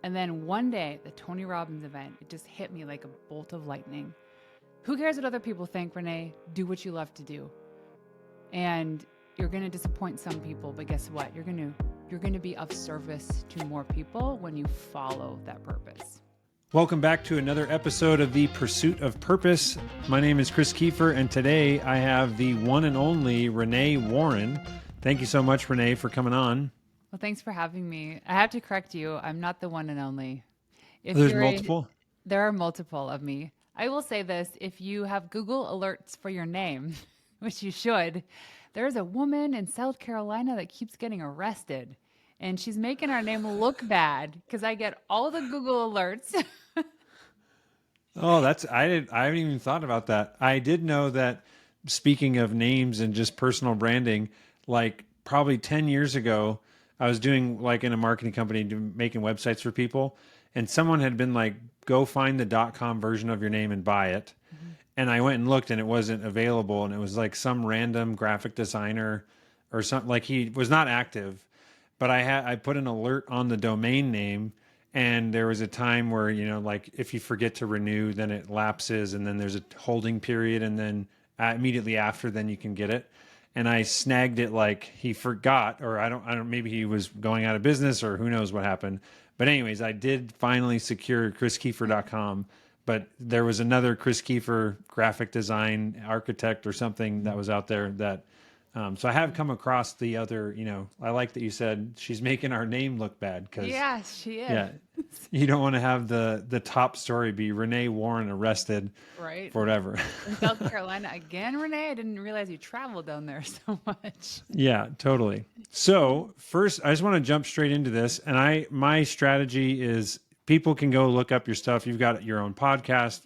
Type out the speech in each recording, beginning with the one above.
And then one day, the Tony Robbins event, it just hit me like a bolt of lightning. Who cares what other people think, Renee? Do what you love to do. And you're going to disappoint some people, but guess what? You're going to be of service to more people when you follow that purpose. Welcome back to another episode of The Pursuit of Purpose. My name is Chris Kiefer, and today I have the one and only Renee Warren. Thank you so much, Renee, for coming on. Well, thanks for having me. I have to correct you. I'm not the one and only. There's multiple? There are multiple of me. I will say this, if you have Google alerts for your name, which you should, there's a woman in South Carolina that keeps getting arrested. And she's making our name look bad because I get all the Google alerts. Oh, I haven't even thought about that. I did know that, speaking of names and just personal branding, like probably 10 years ago, I was doing like in a marketing company, making websites for people, and someone had been like, go find the .com version of your name and buy it. Mm-hmm. And I went and looked and it wasn't available. And it was like some random graphic designer or something, like he was not active, but I put an alert on the domain name. And there was a time where, like if you forget to renew, then it lapses and then there's a holding period. And then immediately after, then you can get it. And I snagged it like he forgot, or I don't, maybe he was going out of business or who knows what happened. But anyways, I did finally secure chriskiefer.com, but there was another Chris Kiefer graphic design architect or something that was out there that, so I have come across the other, I like that you said she's making our name look bad because Yes, she is. Yeah, you don't want to have the top story be Renee Warren arrested, right, for whatever. In South Carolina again, Renee. I didn't realize you traveled down there so much. Yeah, totally. So first, I just want to jump straight into this, and my strategy is people can go look up your stuff. You've got your own podcast,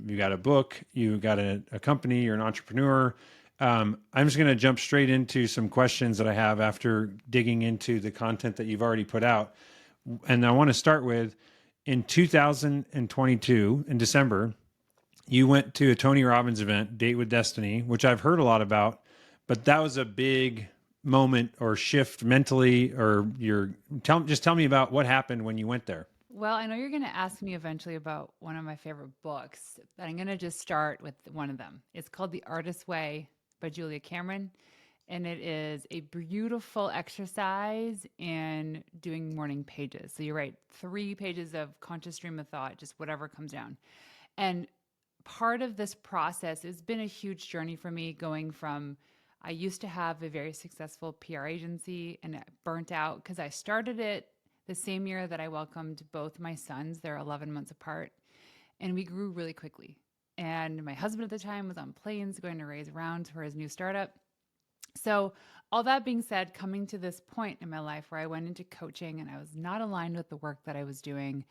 you got a book, you got a company, you're an entrepreneur. I'm just going to jump straight into some questions that I have after digging into the content that you've already put out. And I want to start with, in 2022, in December, you went to a Tony Robbins event, Date with Destiny, which I've heard a lot about, but that was a big moment or shift mentally, or just tell me about what happened when you went there. Well, I know you're going to ask me eventually about one of my favorite books, but I'm going to just start with one of them. It's called The Artist's Way by Julia Cameron. And it is a beautiful exercise in doing morning pages. So you write 3 pages of conscious stream of thought, just whatever comes down. And part of this process has been a huge journey for me, going from, I used to have a very successful PR agency and it burnt out because I started it the same year that I welcomed both my sons. They're 11 months apart. And we grew really quickly. And my husband at the time was on planes going to raise rounds for his new startup. So all that being said, coming to this point in my life where I went into coaching and I was not aligned with the work that I was doing,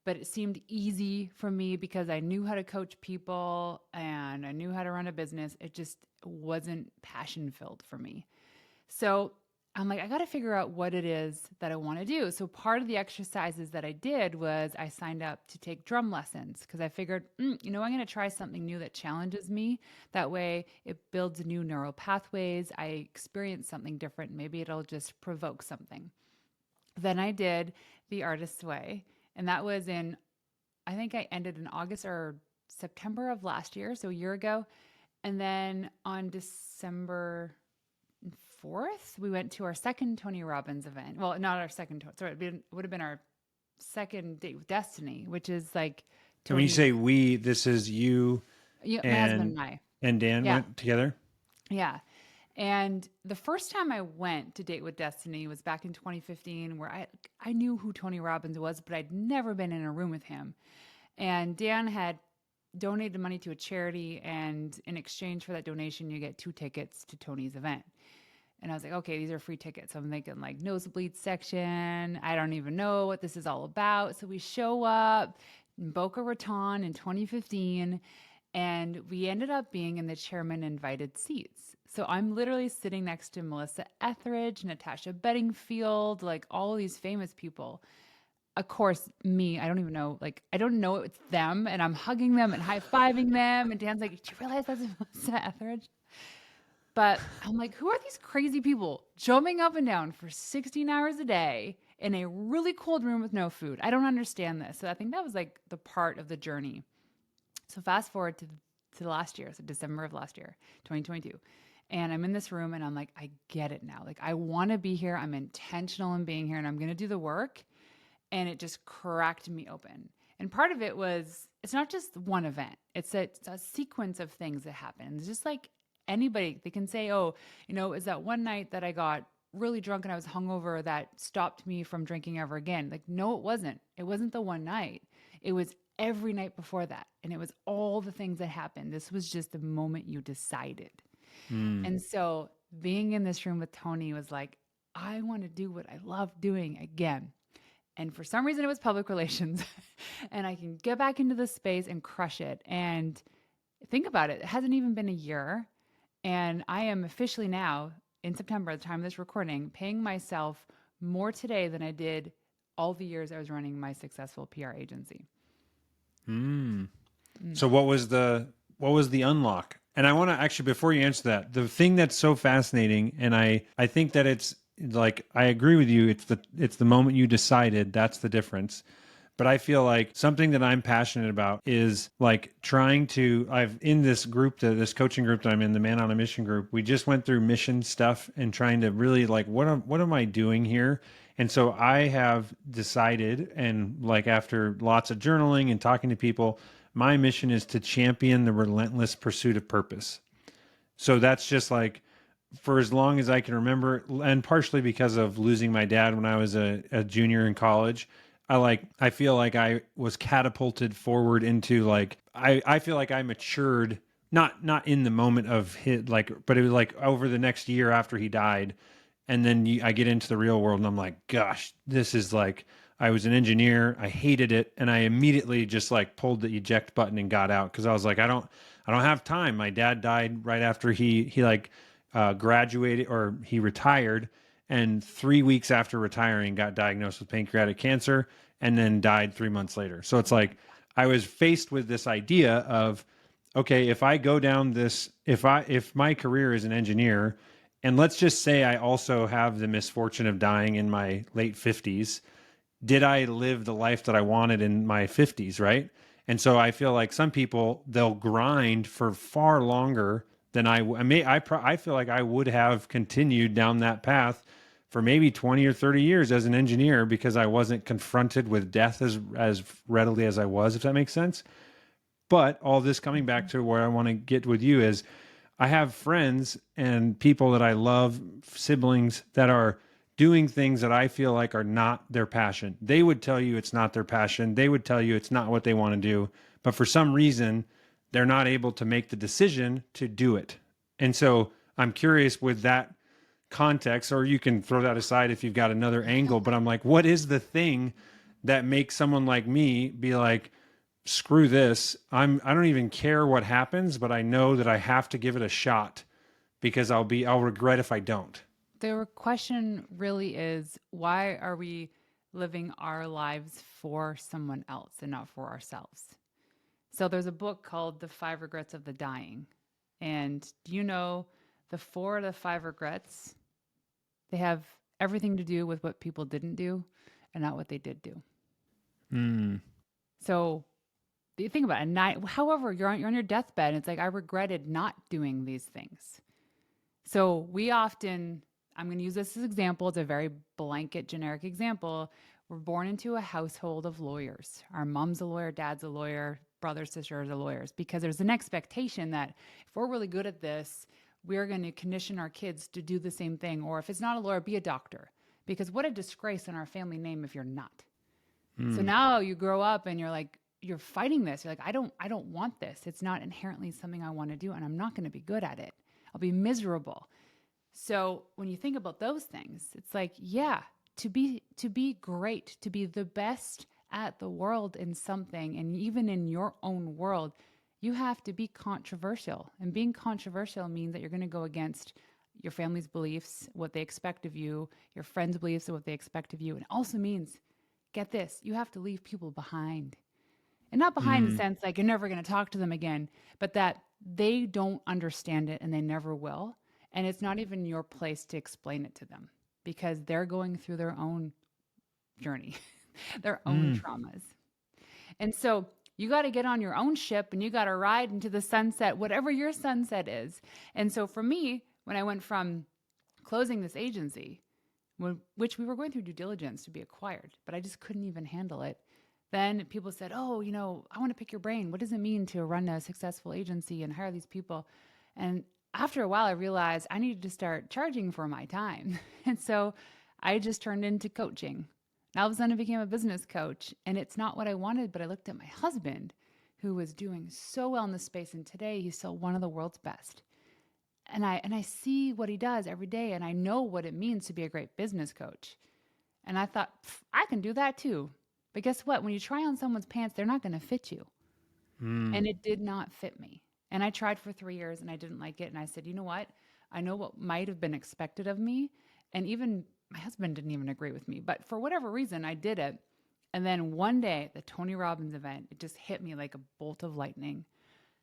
but it seemed easy for me because I knew how to coach people and I knew how to run a business. It just wasn't passion filled for me. So I'm like, I got to figure out what it is that I want to do. So part of the exercises that I did was I signed up to take drum lessons because I figured, I'm going to try something new that challenges me. That way it builds new neural pathways. I experience something different. Maybe it'll just provoke something. Then I did The Artist's Way. And that was I think I ended in August or September of last year, so a year ago. And then on December 4th, we went to our second Tony Robbins event. Well, not our second, sorry, it would have been our second Date with Destiny, which is like Tony. When you say we, this is you my husband and I. And Dan went together? Yeah. And the first time I went to Date with Destiny was back in 2015, where I knew who Tony Robbins was, but I'd never been in a room with him. And Dan had donated money to a charity, and in exchange for that donation, you get 2 tickets to Tony's event. And I was like, okay, these are free tickets. So I'm thinking like nosebleed section. I don't even know what this is all about. So we show up in Boca Raton in 2015, and we ended up being in the chairman invited seats. So I'm literally sitting next to Melissa Etheridge, Natasha Bedingfield, like all of these famous people. Of course, me, I don't even know, like, I don't know it's them, and I'm hugging them and high-fiving them. And Dan's like, do you realize that's Melissa Etheridge? But I'm like, who are these crazy people jumping up and down for 16 hours a day in a really cold room with no food. I don't understand this. So I think that was like the part of the journey. So fast forward to last year, so December of last year, 2022. And I'm in this room and I'm like, I get it now. Like, I want to be here. I'm intentional in being here and I'm going to do the work. And it just cracked me open. And part of it was, it's not just one event, it's a sequence of things that happen. It's just like anybody, they can say, oh, is that one night that I got really drunk and I was hungover that stopped me from drinking ever again. Like, no, it wasn't. It wasn't the one night. It was every night before that. And it was all the things that happened. This was just the moment you decided. Mm. And so being in this room with Tony was like, I want to do what I love doing again. And for some reason, it was public relations. And I can get back into this space and crush it. And think about it, it hasn't even been a year. And I am officially now, in September, at the time of this recording, paying myself more today than I did all the years I was running my successful PR agency. Mm. So what was the unlock? And I want to actually, before you answer that, the thing that's so fascinating, and I think that it's like, I agree with you. It's the moment you decided, that's the difference. But I feel like something that I'm passionate about is like I've in this group, this coaching group that I'm in, the Man on a Mission group, we just went through mission stuff and trying to really like, what am I doing here? And so I have decided, and like after lots of journaling and talking to people, my mission is to champion the relentless pursuit of purpose. So that's just like, for as long as I can remember, and partially because of losing my dad when I was a junior in college, I feel like I was catapulted forward into like, I feel like I matured, not in the moment of hit, like, but it was like over the next year after he died. And then I get into the real world and I'm like, gosh, this is like, I was an engineer. I hated it. And I immediately just like pulled the eject button and got out. Cause I was like, I don't have time. My dad died right after he graduated, or he retired. And 3 weeks after retiring, got diagnosed with pancreatic cancer and then died 3 months later. So it's like, I was faced with this idea of, okay, if I go down this, if my career is an engineer, and let's just say I also have the misfortune of dying in my late 50s, did I live the life that I wanted in my 50s, right? And so I feel like some people, they'll grind for far longer than I feel like I would have continued down that path for maybe 20 or 30 years as an engineer, because I wasn't confronted with death as readily as I was, if that makes sense. But all this coming back to where I want to get with you is, I have friends and people that I love, siblings that are doing things that I feel like are not their passion. They would tell you it's not their passion. They would tell you it's not what they want to do. But for some reason, they're not able to make the decision to do it. And so I'm curious with that context, or you can throw that aside if you've got another angle. But I'm like, what is the thing that makes someone like me be like, screw this. I don't even care what happens, but I know that I have to give it a shot, because I'll regret if I don't. The question really is, why are we living our lives for someone else and not for ourselves? So there's a book called The Five Regrets of the Dying. And do you know the four of the five regrets? They have everything to do with what people didn't do and not what they did do. Mm. So you think about it, however, you're on your deathbed, and it's like, I regretted not doing these things. So we often, I'm going to use this as an example. It's a very blanket, generic example. We're born into a household of lawyers. Our mom's a lawyer, dad's a lawyer, brothers, sisters are lawyers, because there's an expectation that if we're really good at this, we're going to condition our kids to do the same thing. Or if it's not a lawyer, be a doctor. Because what a disgrace in our family name if you're not. So now you grow up and you're like, you're fighting this. You're like, I don't want this. It's not inherently something I want to do, and I'm not going to be good at it. I'll be miserable. So when you think about those things, it's like, yeah, to be great, to be the best at the world in something, and even in your own world, you have to be controversial. And being controversial means that you're going to go against your family's beliefs, what they expect of you, your friends' beliefs, and what they expect of you. And it also means, get this, you have to leave people behind. And not behind in the sense like you're never going to talk to them again, but that they don't understand it and they never will. And it's not even your place to explain it to them, because they're going through their own journey, their own Mm. traumas. And so you got to get on your own ship and you got to ride into the sunset, whatever your sunset is. And so for me, when I went from closing this agency, which we were going through due diligence to be acquired, but I just couldn't even handle it. Then people said, "Oh, I want to pick your brain. What does it mean to run a successful agency and hire these people?" And after a while, I realized I needed to start charging for my time. And so I just turned into coaching. And all of a sudden, I became a business coach. And it's not what I wanted, but I looked at my husband, who was doing so well in this space. And today, he's still one of the world's best. And I see what he does every day, and I know what it means to be a great business coach. And I thought, I can do that too. But guess what? When you try on someone's pants, they're not going to fit you. Mm. And it did not fit me. And I tried for 3 years and I didn't like it. And I said, you know what? I know what might have been expected of me. And even my husband didn't even agree with me. But for whatever reason, I did it. And then one day, at the Tony Robbins event, it just hit me like a bolt of lightning.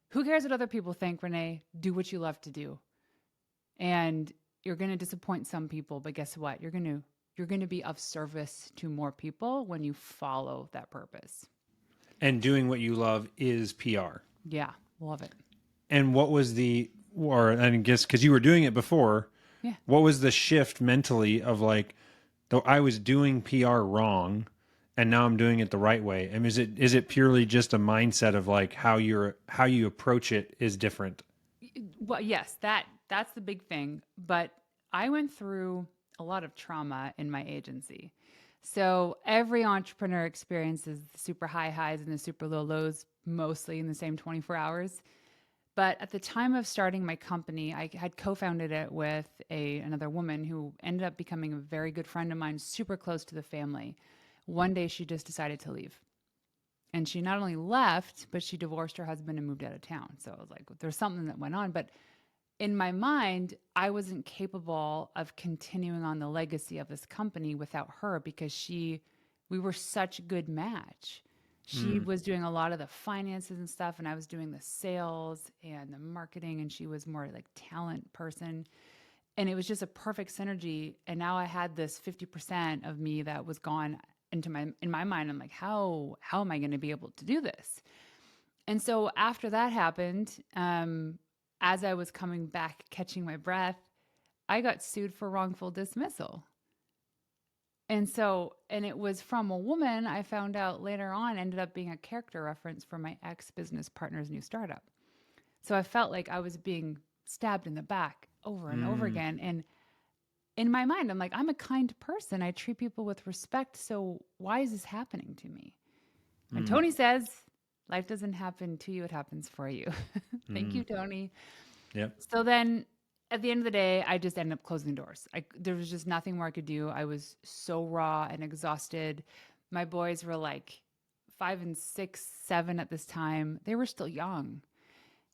Who cares what other people think, Renee? Do what you love to do. And you're going to disappoint some people, but guess what? You're going to be of service to more people when you follow that purpose. And doing what you love is PR. Yeah, love it. And what was or I guess because you were doing it before, Yeah. what was the shift mentally of like, though I was doing PR wrong, and now I'm doing it the right way? I mean, is it purely just a mindset of like how you approach it is different? Well, yes, that's the big thing. But I went through a lot of trauma in my agency. So every entrepreneur experiences the super high highs and the super low lows mostly in the same 24 hours. But at the time of starting my company, I had co-founded it with another woman who ended up becoming a very good friend of mine, super close to the family. One day she just decided to leave. And she not only left, but she divorced her husband and moved out of town. So I was like, there's something that went on. But in my mind, I wasn't capable of continuing on the legacy of this company without her because we were such a good match. She Mm. was doing a lot of the finances and stuff, and I was doing the sales and the marketing, and she was more like talent person. And it was just a perfect synergy. And now I had this 50% of me that was gone in my mind. I'm like, how am I going to be able to do this? And so after that happened, as I was coming back, catching my breath, I got sued for wrongful dismissal. And it was from a woman I found out later on ended up being a character reference for my ex business partner's new startup. So I felt like I was being stabbed in the back over and over Mm. again. And in my mind, I'm like, I'm a kind person. I treat people with respect. So why is this happening to me? And Mm. Tony says, life doesn't happen to you, it happens for you. Thank Mm. you, Tony. Yep. So then at the end of the day, I just ended up closing doors. There was just nothing more I could do. I was so raw and exhausted. My boys were like 5 and 6, 7 at this time. They were still young.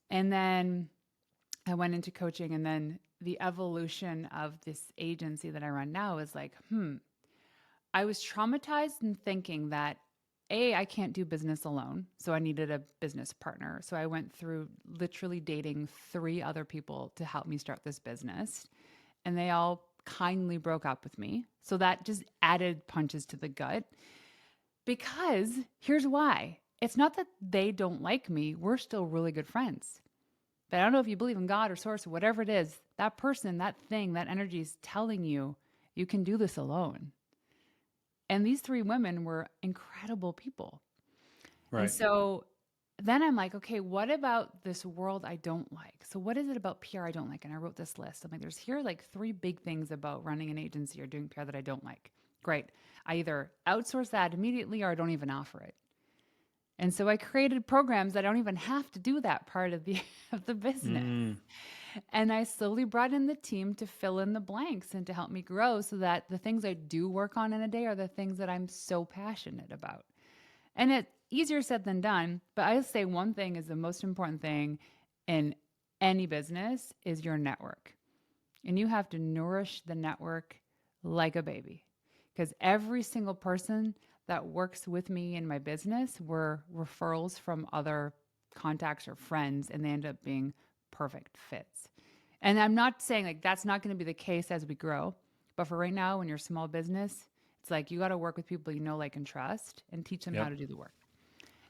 And then I went into coaching, and then the evolution of this agency that I run now is like, I was traumatized in thinking that I can't do business alone. So I needed a business partner. So I went through literally dating 3 other people to help me start this business. And they all kindly broke up with me. So that just added punches to the gut. Because here's why it's not that they don't like me, we're still really good friends. But I don't know if you believe in God or source or whatever it is, that person, that thing, that energy is telling you you can do this alone. And these 3 women were incredible people. And Right. so then I'm like, okay, what about this world I don't like? So what is it about PR I don't like? And I wrote this list. I'm like, there's here like 3 big things about running an agency or doing PR that I don't like. Great. I either outsource that immediately or I don't even offer it. And so I created programs that I don't even have to do that part of the of the business. Mm. And I slowly brought in the team to fill in the blanks and to help me grow so that the things I do work on in a day are the things that I'm so passionate about. And it's easier said than done, but I say one thing is the most important thing in any business is your network. And you have to nourish the network like a baby. Because every single person that works with me in my business were referrals from other contacts or friends, and they end up being perfect fits. And I'm not saying like that's not going to be the case as we grow, but for right now, when you're a small business, It's like you got to work with people you know, like, and trust and teach them how Yep. to do the work.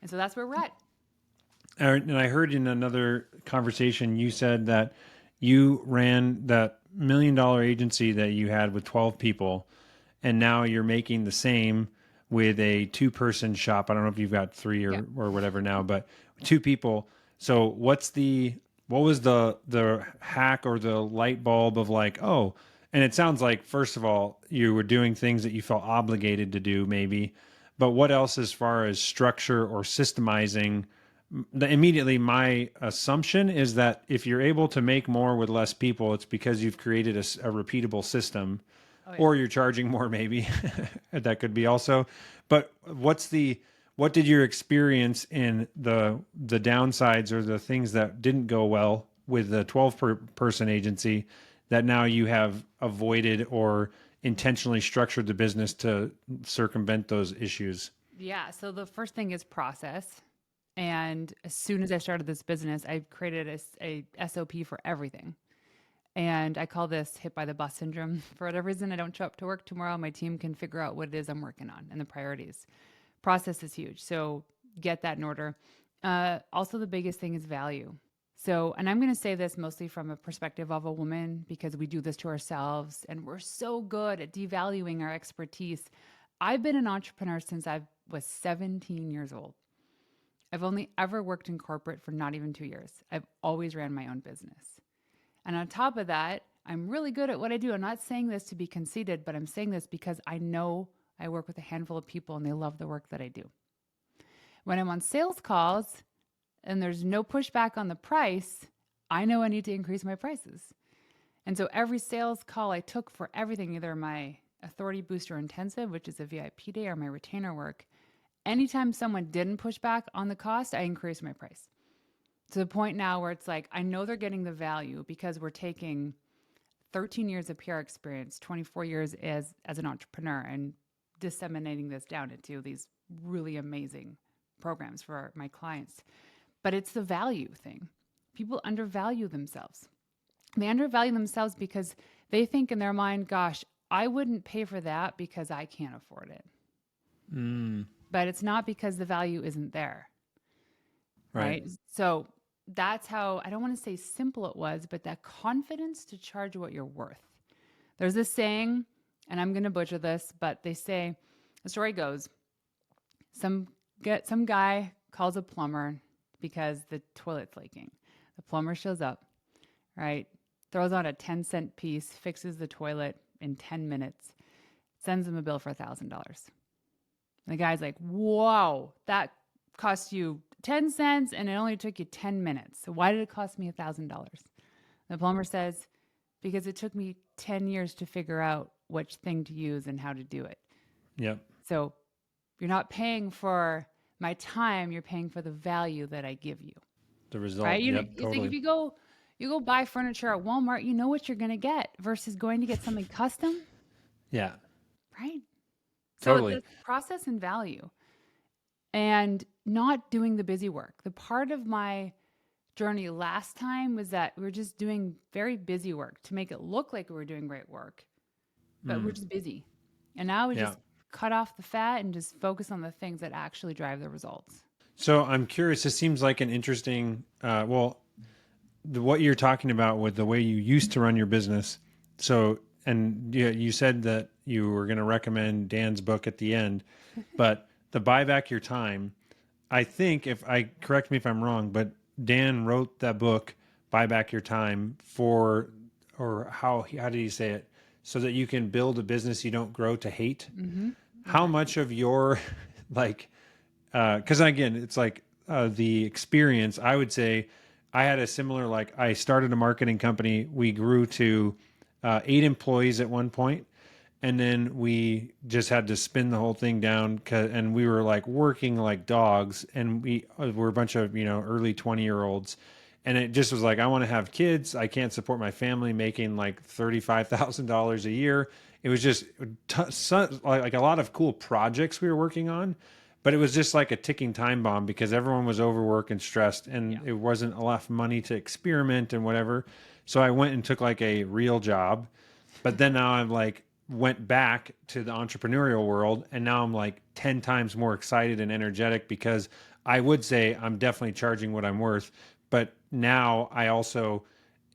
And so that's where we're at. And I heard in another conversation you said that you ran that $1 million agency that you had with 12 people, and now you're making the same with a 2-person shop. I don't know if you've got 3 Yeah. or whatever now, but 2 people. So what was the hack or the light bulb of like, oh, and it sounds like first of all you were doing things that you felt obligated to do maybe, but what else as far as structure or systemizing? Immediately my assumption is that if you're able to make more with less people, it's because you've created a repeatable system, Oh, yeah. or you're charging more maybe. That could be also. But what did your experience in the downsides or the things that didn't go well with the 12 person agency that now you have avoided or intentionally structured the business to circumvent those issues? Yeah. So the first thing is process. And as soon as I started this business, I created a SOP for everything. And I call this hit by the bus syndrome. For whatever reason, I don't show up to work tomorrow. My team can figure out what it is I'm working on and the priorities. Process is huge. So get that in order. Also, the biggest thing is value. So, and I'm going to say this mostly from a perspective of a woman because we do this to ourselves and we're so good at devaluing our expertise. I've been an entrepreneur since I was 17 years old. I've only ever worked in corporate for not even 2 years. I've always ran my own business. And on top of that, I'm really good at what I do. I'm not saying this to be conceited, but I'm saying this because I know I work with a handful of people and they love the work that I do. When I'm on sales calls and there's no pushback on the price, I know I need to increase my prices. And so every sales call I took for everything, either my Authority Booster Intensive, which is a VIP day, or my retainer work, anytime someone didn't push back on the cost, I increased my price to the point now where it's like, I know they're getting the value because we're taking 13 years of PR experience, 24 years as an entrepreneur, and disseminating this down into these really amazing programs for my clients. But it's the value thing. People undervalue themselves. They undervalue themselves because they think in their mind, gosh, I wouldn't pay for that because I can't afford it. But it's not because the value isn't there. Right. Right. So that's how, I don't want to say simple it was, but that confidence to charge what you're worth. There's this saying, and I'm going to butcher this, but they say, the story goes, some guy calls a plumber because the toilet's leaking. The plumber shows up, right? Throws on a 10-cent piece, fixes the toilet in 10 minutes, sends him a bill for $1,000. The guy's like, whoa, that cost you 10 cents and it only took you 10 minutes. So why did it cost me $1,000? The plumber says, because it took me 10 years to figure out which thing to use and how to do it. Yep. So you're not paying for my time, you're paying for the value that I give you. The result. Right? You know, Yep. it's like if Totally. you go buy furniture at Walmart, you know what you're going to get versus going to get something custom, Yeah. right? So Totally. the process and value and not doing the busy work. The part of my journey last time was that we were just doing very busy work to make it look like we were doing great work, but we're just busy. And now we Yeah. just cut off the fat and just focus on the things that actually drive the results. So I'm curious. This seems like an interesting. What you're talking about with the way you used to run your business. So, and you said that you were going to recommend Dan's book at the end, but the buy back your time. I think if I correct me if I'm wrong, but Dan wrote that book, Buy Back Your Time, for, or how did he say it? So that you can build a business you don't grow to hate. How much of your like, because again, it's like the experience, I would say I had a similar, like I started a marketing company. We grew to 8 employees at one point, and then we just had to spin the whole thing down, and we were like working like dogs, and we were a bunch of early 20-year-olds, and it just was like, I want to have kids, I can't support my family making like $35,000 a year. It was just like a lot of cool projects we were working on, but it was just like a ticking time bomb because everyone was overworked and stressed, and Yeah. it wasn't enough money to experiment and whatever. So I went and took like a real job, but then now I'm like, went back to the entrepreneurial world, and now I'm like 10 times more excited and energetic because I would say I'm definitely charging what I'm worth, but now I also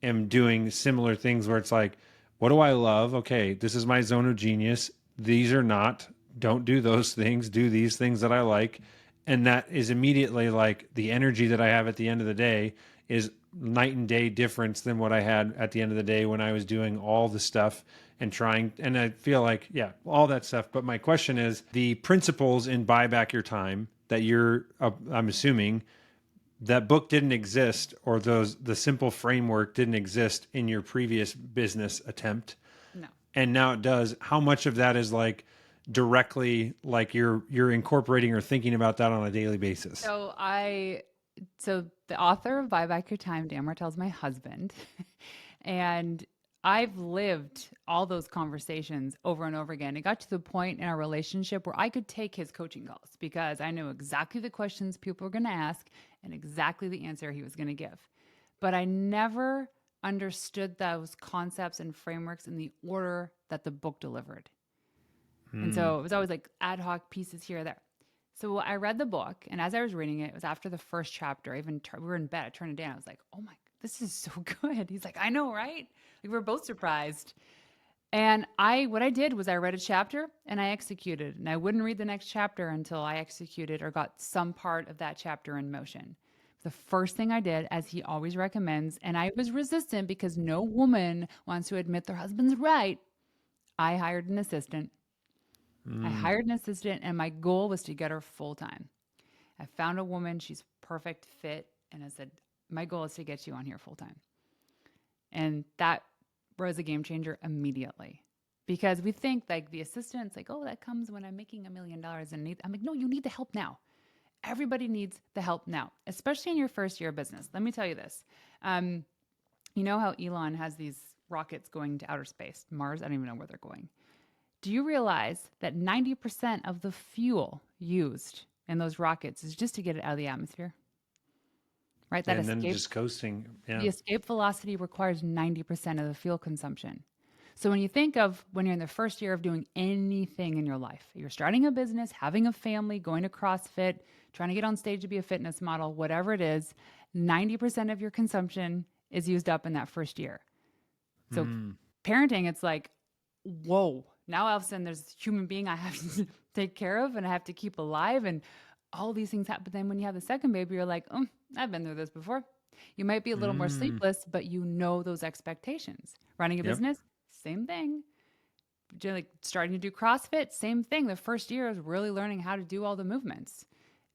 am doing similar things where it's like, what do I love? Okay, this is my zone of genius. These are not. Don't do those things. Do these things that I like. And that is immediately like the energy that I have at the end of the day is night and day difference than what I had at the end of the day when I was doing all the stuff and trying. And I feel like, yeah, all that stuff. But my question is the principles in Buy Back Your Time that I'm assuming that book didn't exist, or the simple framework didn't exist in your previous business attempt, No. and now it does. How much of that is like directly like you're incorporating or thinking about that on a daily basis? So the author of Buy Back Your Time, Dan Martell's my husband. And I've lived all those conversations over and over again. It got to the point in our relationship where I could take his coaching calls because I knew exactly the questions people were going to ask and exactly the answer he was going to give. But I never understood those concepts and frameworks in the order that the book delivered. And so it was always like ad hoc pieces here or there. So I read the book, and as I was reading it, it was after the first chapter. We were in bed. I turned it down. I was like, "Oh my, this is so good." He's like, "I know, right?" Like we're both surprised. And what I did was I read a chapter and I executed, and I wouldn't read the next chapter until I executed or got some part of that chapter in motion. The first thing I did, as he always recommends, and I was resistant because no woman wants to admit their husband's right. I hired an assistant. And my goal was to get her full time. I found a woman, she's perfect fit, and I said, my goal is to get you on here full time. And that was a game changer immediately. Because we think like the assistant's like, oh, that comes when I'm making $1 million and I'm like, no, you need the help now. Everybody needs the help now, especially in your first year of business. Let me tell you this. You know how Elon has these rockets going to outer space, Mars? I don't even know where they're going. Do you realize that 90% of the fuel used in those rockets is just to get it out of the atmosphere? Right? That And then escape, just coasting. Yeah. the escape velocity requires 90% of the fuel consumption. So when you think of when you're in the first year of doing anything in your life, you're starting a business, having a family, going to CrossFit, trying to get on stage to be a fitness model, whatever it is, 90% of your consumption is used up in that first year. So parenting, it's like, whoa, now all of a sudden there's a human being I have to take care of and I have to keep alive and all these things happen. But then when you have the second baby, you're like, I've been through this before. You might be a little more sleepless, but you know those expectations. Running a Yep. business, same thing. Like starting to do CrossFit, same thing. The first year is really learning how to do all the movements.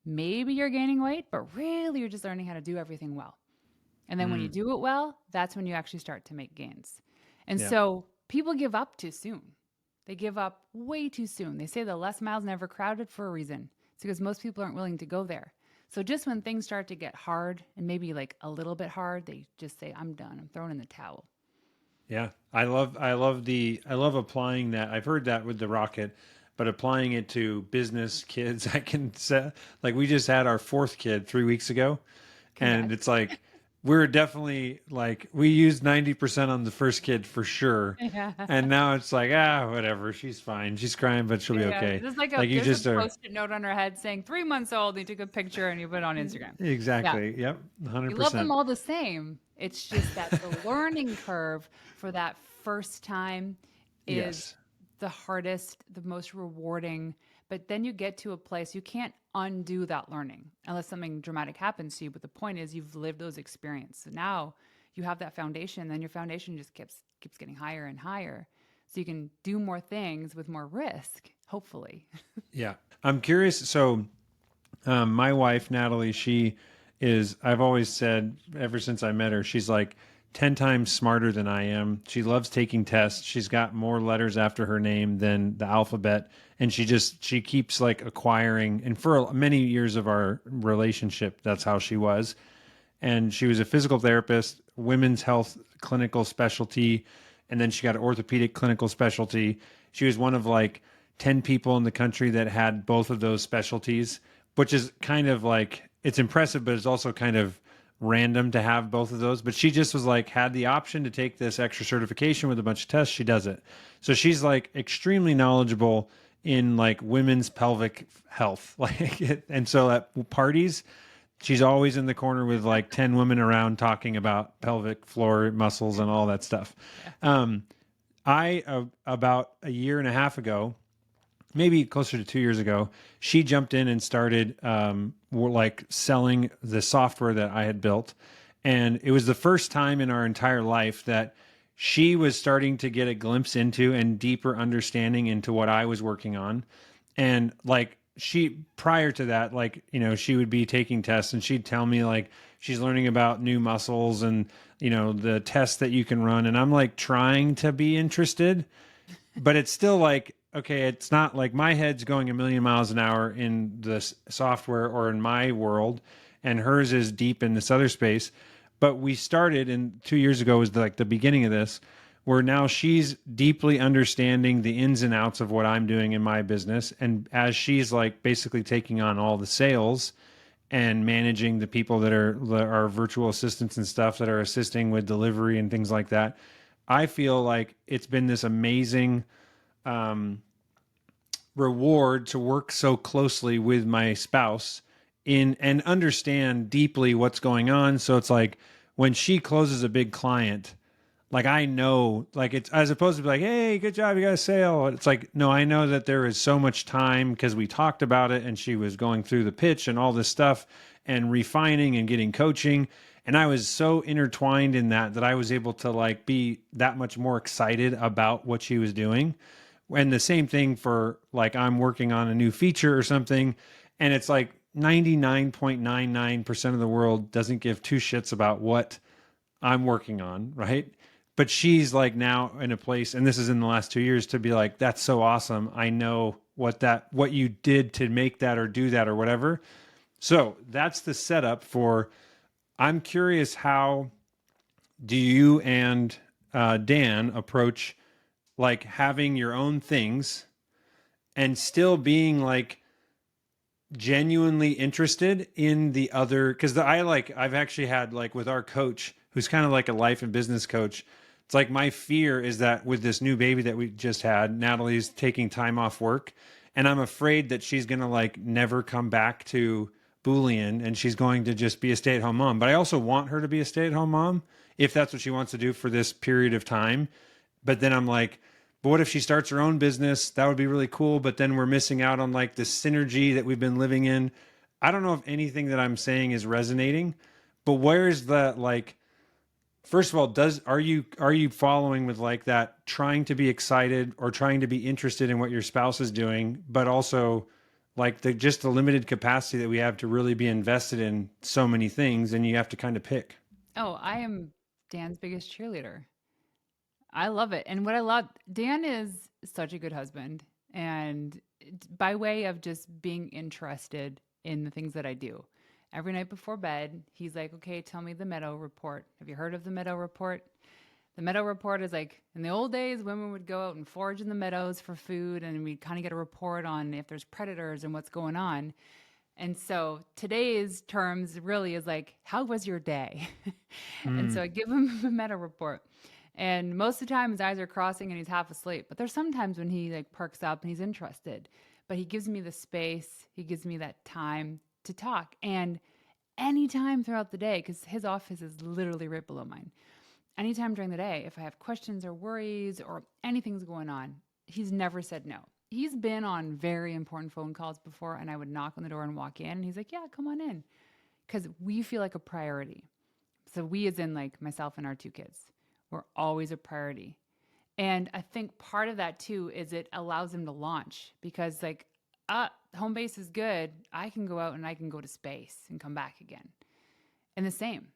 Maybe you're gaining weight, but really you're just learning how to do everything well. And then when you do it well, that's when you actually start to make gains. And Yeah. so people give up too soon. They give up way too soon. They say the less miles never crowded for a reason. It's because most people aren't willing to go there. So just when things start to get hard and maybe like a little bit hard, they just say, I'm done. I'm throwing in the towel. Yeah. I love applying that. I've heard that with the rocket, but applying it to business kids, I can say, like we just had our fourth kid 3 weeks ago, and Congrats. it's like we're definitely like we used 90% on the first kid for sure. Yeah. And now it's like, whatever, she's fine. She's crying, but she'll be Yeah. okay. There's like Like you there's a just are post-it note on her head saying 3 months old. And you took a picture and you put it on Instagram. Yeah. exactly. Yep. You love them 100%. all the same. It's just that the learning curve for that first time is Yes. the hardest, the most rewarding. But then you get to a place you can't undo that learning unless something dramatic happens to you. But the point is you've lived those experiences. So now you have that foundation, then your foundation just keeps getting higher and higher. So you can do more things with more risk, hopefully. Yeah. I'm curious. So my wife, Natalie, I've always said ever since I met her, she's like 10 times smarter than I am. She loves taking tests. She's got more letters after her name than the alphabet. And she keeps like acquiring. And for many years of our relationship, that's how she was. And she was a physical therapist, women's health clinical specialty, and then she got an orthopedic clinical specialty. She was one of like 10 people in the country that had both of those specialties, which is kind of like it's impressive, but it's also kind of random to have both of those, but she just was like, had the option to take this extra certification with a bunch of tests. She does it. So she's like extremely knowledgeable in like women's pelvic health. Like, and so at parties, she's always in the corner with like 10 women around talking about pelvic floor muscles and all that stuff. Yeah. About a year and a half ago, maybe closer to 2 years ago, she jumped in and started like selling the software that I had built. And it was the first time in our entire life that she was starting to get a glimpse into and deeper understanding into what I was working on. And like she, prior to that, like, you know, she would be taking tests and she'd tell me like she's learning about new muscles and, you know, the tests that you can run. And I'm like trying to be interested, but it's still like, okay, it's not like my head's going a million miles an hour in this software or in my world, and hers is deep in this other space. But we started, and 2 years ago was like the beginning of this, where now she's deeply understanding the ins and outs of what I'm doing in my business. And as she's like basically taking on all the sales and managing the people that are our virtual assistants and stuff that are assisting with delivery and things like that, I feel like it's been this amazing reward to work so closely with my spouse in and understand deeply what's going on. So it's like when she closes a big client, like I know, like it's as opposed to be like, hey, good job, you got a sale. It's like, no, I know that there is so much time because we talked about it and she was going through the pitch and all this stuff and refining and getting coaching. And I was so intertwined in that that I was able to like be that much more excited about what she was doing. And the same thing for like I'm working on a new feature or something, and it's like 99.99% of the world doesn't give two shits about what I'm working on, right? But she's like now in a place, and this is in the last 2 years, to be like, that's so awesome. I know what you did to make that or do that or whatever. So that's the setup for. I'm curious, how do you and Dan approach like having your own things and still being like genuinely interested in the other? Because I've actually had like with our coach who's kind of like a life and business coach, it's like my fear is that with this new baby that we just had, Natalie's taking time off work, and I'm afraid that she's gonna like never come back to Boolean and she's going to just be a stay-at-home mom. But I also want her to be a stay-at-home mom if that's what she wants to do for this period of time. But then I'm like, but what if she starts her own business? That would be really cool. But then we're missing out on like the synergy that we've been living in. I don't know if anything that I'm saying is resonating, but where's the like, first of all, are you following with like that, trying to be excited or trying to be interested in what your spouse is doing, but also like the limited capacity that we have to really be invested in so many things, and you have to kind of pick. Oh, I am Dan's biggest cheerleader. I love it. And what I love, Dan is such a good husband. And by way of just being interested in the things that I do, every night before bed, he's like, okay, tell me the Meadow Report. Have you heard of the Meadow Report? The Meadow Report is like in the old days, women would go out and forage in the meadows for food, and we'd kind of get a report on if there's predators and what's going on. And so today's terms really is like, how was your day? And Mm. so I give him the Meadow Report. And most of the time his eyes are crossing and he's half asleep. But there's sometimes when he like perks up and he's interested. But he gives me the space, he gives me that time to talk. And anytime throughout the day, because his office is literally right below mine. Anytime during the day, if I have questions or worries or anything's going on, he's never said no. He's been on very important phone calls before, and I would knock on the door and walk in, and he's like, yeah, come on in. Because we feel like a priority. So we, as in like myself and our two kids, we're always a priority. And I think part of that too is it allows him to launch because like, home base is good. I can go out and I can go to space and come back again. And the same.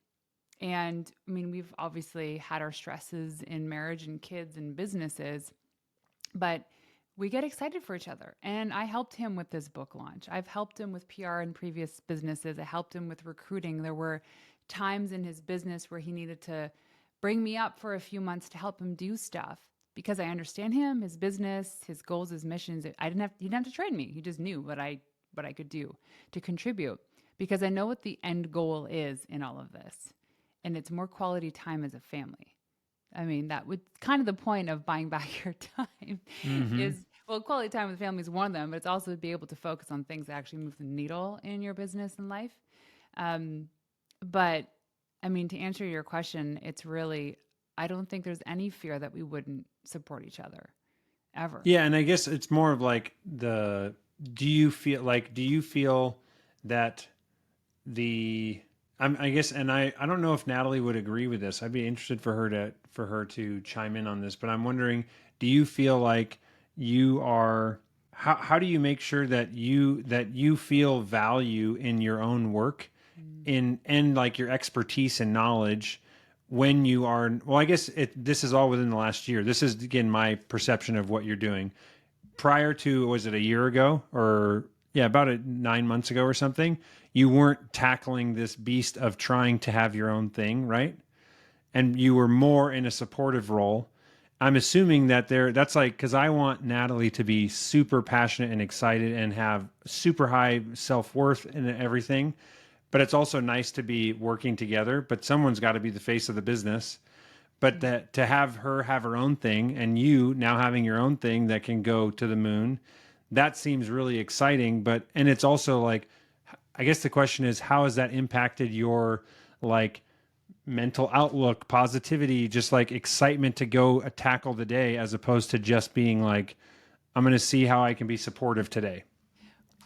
And I mean, we've obviously had our stresses in marriage and kids and businesses, but we get excited for each other. And I helped him with this book launch. I've helped him with PR in previous businesses. I helped him with recruiting. There were times in his business where he needed to bring me up for a few months to help him do stuff because I understand him, his business, his goals, his missions. He didn't have to train me. He just knew what I could do to contribute. because I know what the end goal is in all of this. And it's more quality time as a family. I mean, that would kind of the point of buying back your time Mm-hmm. is, well, quality time with family is one of them, but it's also to be able to focus on things that actually move the needle in your business and life. Um, but I mean, to answer your question, it's really, I don't think there's any fear that we wouldn't support each other ever. Yeah, and I guess it's more of like the do you feel that the I guess, and I don't know if Natalie would agree with this. I'd be interested for her to chime in on this, but I'm wondering, do you feel like you are how do you make sure that you feel value in your own work Mm. in and like your expertise and knowledge when you are, well, I guess this is all within the last year. This is again my perception of what you're doing. Prior to, was it a year ago, or yeah, about 9 months ago or something, you weren't tackling this beast of trying to have your own thing, right? And you were more in a supportive role. I'm assuming that that's like, because I want Natalie to be super passionate and excited and have super high self-worth and everything, but it's also nice to be working together, but someone's got to be the face of the business. But that to have her have her own thing and you now having your own thing that can go to the moon, that seems really exciting. But and it's also like, I guess the question is, how has that impacted your like mental outlook, positivity, just like excitement to go tackle the day, as opposed to just being like, I'm going to see how I can be supportive today.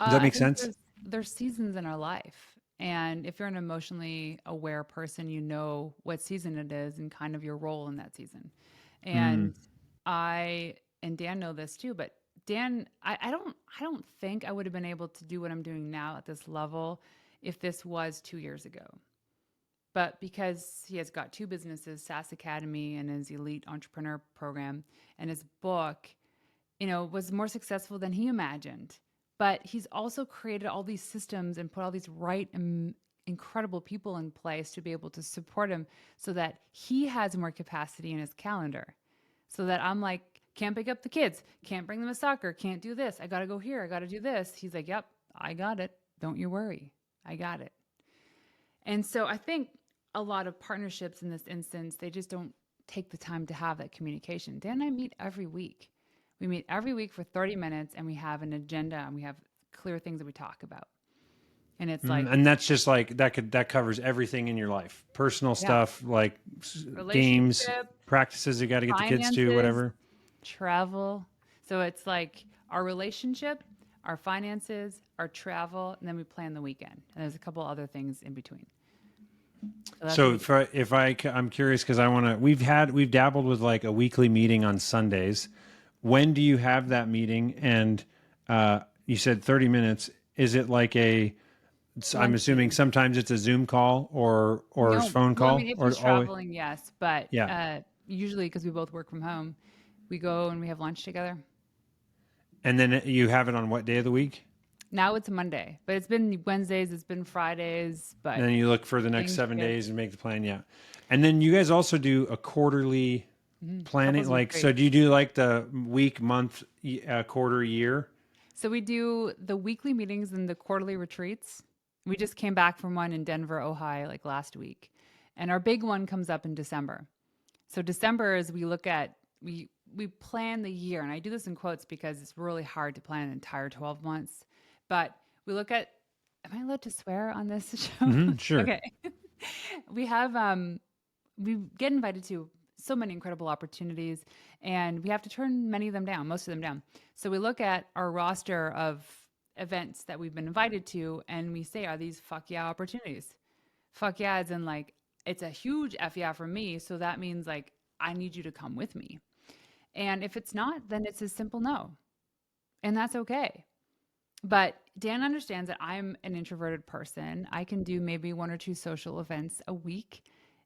Does that I make think sense? there's seasons in our life. And if you're an emotionally aware person, you know what season it is and kind of your role in that season. Mm, And I and Dan know this too, but Dan, I don't think I would have been able to do what I'm doing now at this level if this was 2 years ago. But because he has got two businesses, SaaS Academy and his Elite Entrepreneur Program, and his book, was more successful than he imagined. But he's also created all these systems and put all these right and incredible people in place to be able to support him so that he has more capacity in his calendar. So that I'm like, can't pick up the kids, can't bring them to soccer, can't do this. I got to go here, I got to do this. He's like, yep, I got it. Don't you worry. I got it. And so I think a lot of partnerships in this instance, they just don't take the time to have that communication. Dan and I meet every week. We meet every week for 30 minutes and we have an agenda and we have clear things that we talk about. And it's like, and that's just like that covers everything in your life, personal yeah, stuff like games, relationship, practices you got to get the kids to, finances, whatever. travel. So it's like our relationship, our finances, our travel, and then we plan the weekend. And there's a couple other things in between. So that's what So we do. I'm curious because I want to. We've dabbled with like a weekly meeting on Sundays. When do you have that meeting? And you said 30 minutes. Is it like I'm assuming Wednesdays. sometimes it's a Zoom call or a No. phone Well, I mean, call if or he's always. traveling, yes, but Yeah. usually because we both work from home, we go and we have lunch together. And then you have it on what day of the week? Now it's Monday, but it's been Wednesdays, it's been Fridays, And but then you look for the next things 7 days shift. and make the plan. Yeah. And then you guys also do a quarterly planning. Couples Like, so retreat. do you do like the week, month, quarter, year? So we do the weekly meetings and the quarterly retreats. We just came back from one in Denver, Ohio, like last week. And our big one comes up in December. So December is we look at we plan the year, and I do this in quotes because it's really hard to plan an entire 12 months. But we look at, am I allowed to swear on this show? Sure. Okay. We have we get invited to so many incredible opportunities and we have to turn many of them down, most of them down. So we look at our roster of events that we've been invited to and we say, are these fuck yeah opportunities? Fuck yeah, as in like, it's a huge F yeah for me. So that means like, I need you to come with me. And if it's not, then it's a simple no. And that's okay. But Dan understands that I'm an introverted person. I can do maybe one or two social events a week.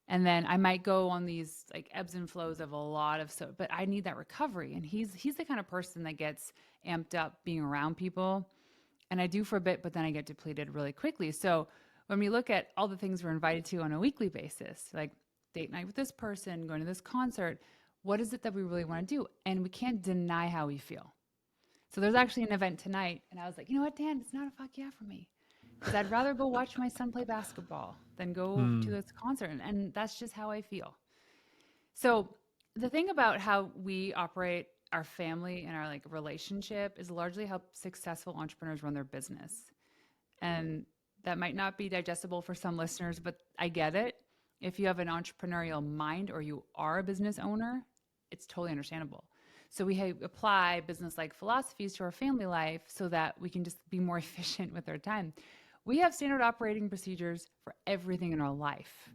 And then I might go on these like ebbs and flows of a lot of so but I need that recovery. And he's the kind of person that gets amped up being around people. And I do for a bit, but then I get depleted really quickly. So when we look at all the things we're invited to on a weekly basis, like date night with this person, going to this concert, what is it that we really want to do? And we can't deny how we feel. So there's actually an event tonight, and I was like, you know what, Dan, it's not a fuck yeah for me because I'd rather go watch my son play basketball than go to Hmm. this concert. And that's just how I feel. So the thing about how we operate our family and our like relationship is largely how successful entrepreneurs run their business. And that might not be digestible for some listeners, but I get it. If you have an entrepreneurial mind or you are a business owner, it's totally understandable. So we apply business like philosophies to our family life so that we can just be more efficient with our time. We have standard operating procedures for everything in our life,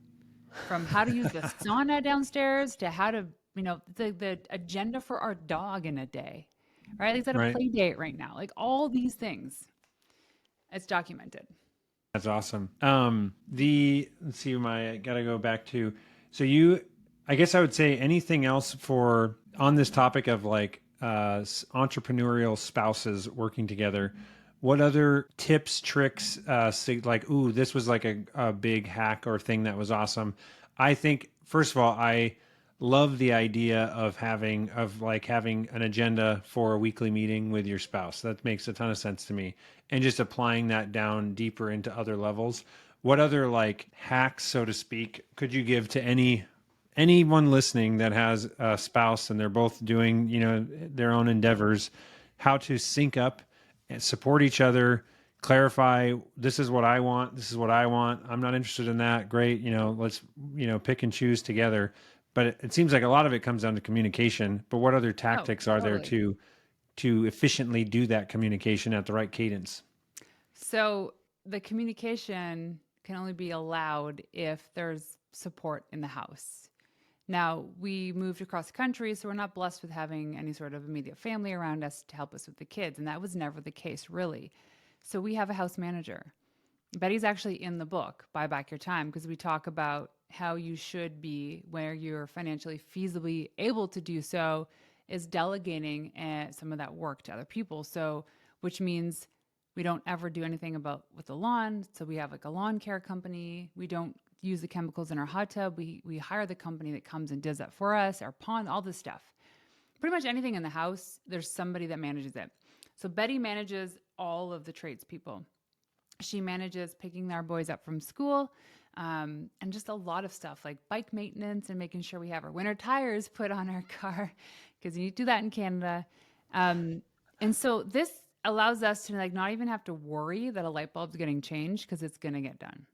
from how to use the sauna downstairs to how to, the agenda for our dog in a day, right? He's at a Right. play date right now. Like all these things, it's documented. That's awesome. Let's see, I gotta go back to, so you, I guess I would say anything else for on this topic of like entrepreneurial spouses working together. What other tips, tricks, like, ooh, this was like a big hack or thing that was awesome. I think, first of all, I love the idea of having an agenda for a weekly meeting with your spouse. That makes a ton of sense to me. And just applying that down deeper into other levels. What other like hacks, so to speak, could you give to anyone listening that has a spouse and they're both doing, their own endeavors, how to sync up and support each other, clarify, this is what I want, this is what I want, I'm not interested in that, great, let's, pick and choose together. But it seems like a lot of it comes down to communication. But what other Oh, tactics are there totally. to efficiently do that communication at the right cadence? So the communication can only be allowed if there's support in the house. Now, we moved across the country, so we're not blessed with having any sort of immediate family around us to help us with the kids. And that was never the case, really. So we have a house manager. Betty's actually in the book, Buy Back Your Time, because we talk about how you should be where you're financially feasibly able to do so is delegating some of that work to other people. So, which means we don't ever do anything about with the lawn. So we have like a lawn care company. We don't use the chemicals in our hot tub. We hire the company that comes and does that for us, our pond, all this stuff. Pretty much anything in the house, there's somebody that manages it. So Betty manages all of the tradespeople. She manages picking our boys up from school, and just a lot of stuff like bike maintenance and making sure we have our winter tires put on our car because you need to do that in Canada. Um, and so this allows us to like not even have to worry that a light bulb's getting changed because it's going to get done.